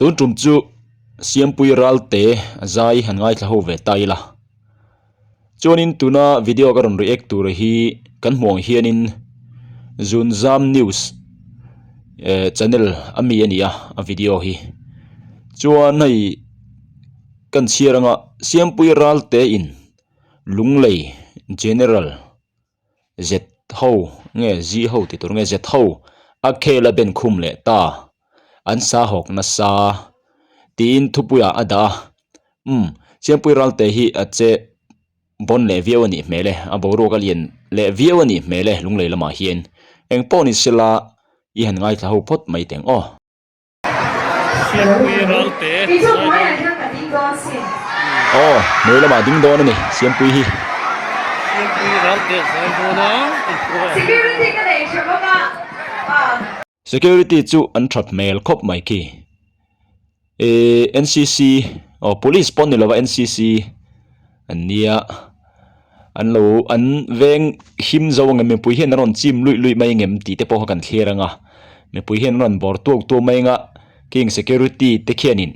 tun trum chu Siampuii Ralte zai han ngai thla ho ve tai la chuanin tuna video ka ron react tur hi kan hmuang hianin Zunzam News channel ami ania a video hi chuan hei kan chiaranga Siampuii Ralte in Lunglei general z ho nge ji ho ti tur nge z ho a khela ben khum le ta an sa hok na sa tin thupuya ada Siampuii Ralte hi a che bon le viau ani mele a boru ka lien le viau ani mele lunglei lama hian eng poni sila i han ngai thla ho phot mai teng o Siampuii Ralte noi lama ding don ani Siampuii hi Siampuii Ralte sai dona security ka nei chama security chu an that mail khop mai ki NCC police pon ni lova NCC ania an lo an veng him zawang me pui hen ron chim lui mai ngem ti te po kan thleranga me pui hen ron bor tu mai nga king security te khianin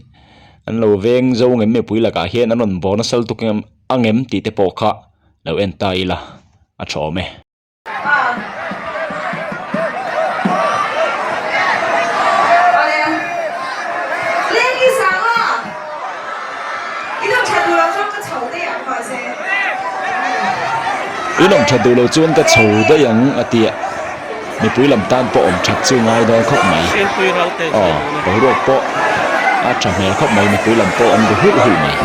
an lo veng zawang me pui la ka hen an ron bon sal tu kem angem ti te po kha lo en tai la a thome inom thadu lo chuan ka chho da yang atia mi pui lam tan po om that chu ngai doi khop mai Siampuii Ralte bo ro po a tha mel khop mai mi pui lam po an du hu mai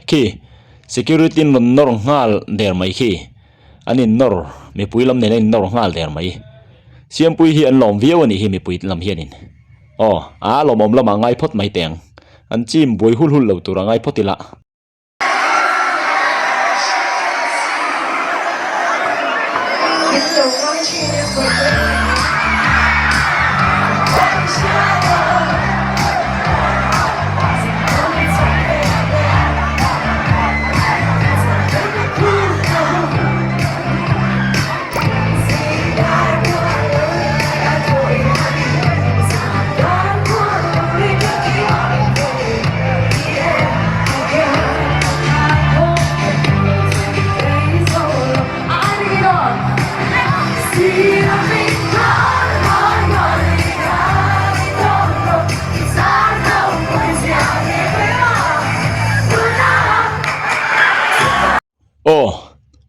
ki security non nor ngal der mai ki anin nor mi pui lam ne nor ngal der mai Siampuii hi an lom viau ani hi mi pui lam hianin a lom om lama ngai phot mai teng an chim boi hul lo tur ngai photila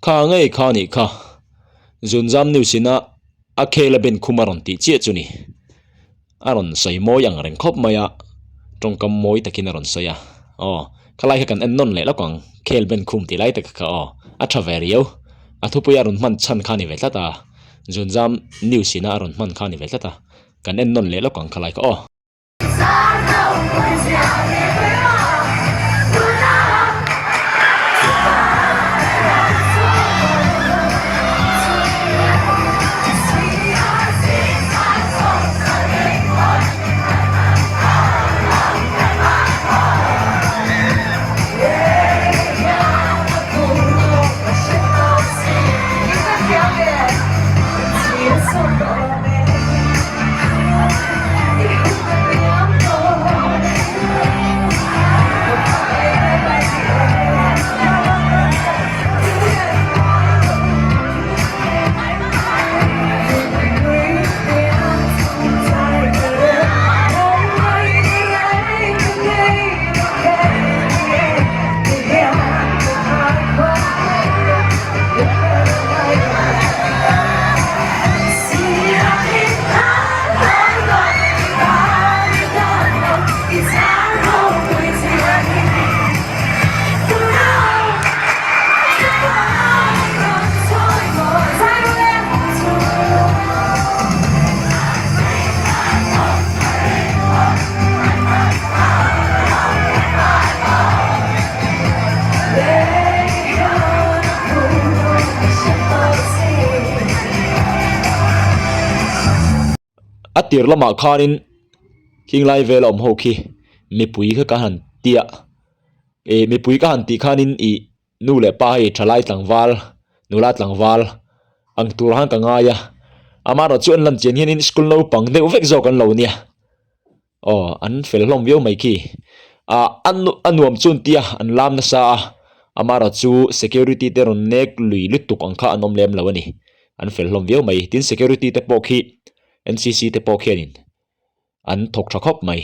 kha ngai kha ni kha Zunzam News ina a khela ben khumaron ti che chuni aron sai mo yang reng khop maya trong kam moi takin aron saya khalai kan en non le la kwang khel ben khum ti lai ta kha a traverio a thupu aron man chan khani ve ta Zunzam News ina aron man khani ve ta kan en non le la kwang khalai ka atir lama khanin king lai vel om ho khi mi pui kha ka han tia mi pui ka han ti khanin I nu le pa hi thalai tlangwal nula tlangwal ang tur han ka nga ya amaro chuan lam chen hianin school no pang deuh vek zo kan lo nia an fel hlom viau mai khi anuam chun tia an lam na sa amaro chu security te ron nek lui lutuk ang kha anom lem lo ani an fel hlom viau mai tin security te pok hi NCC te pok hianin an thok thakop mai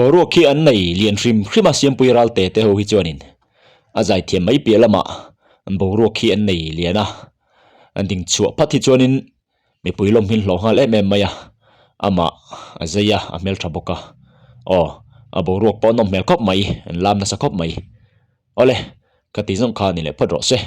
boruak khi an nei lian hrim hrim Siampuii Ralte te ho hi chuanin azai thiam mai pia lama boruak khi an nei liana an ding chuak phat hi chuanin mi puilom hin hlo ngal em maya ama azaya amel thaboka boruak pawnom mel khop mai an lam na sa khop mai ole kati zong kha ni le phat ro se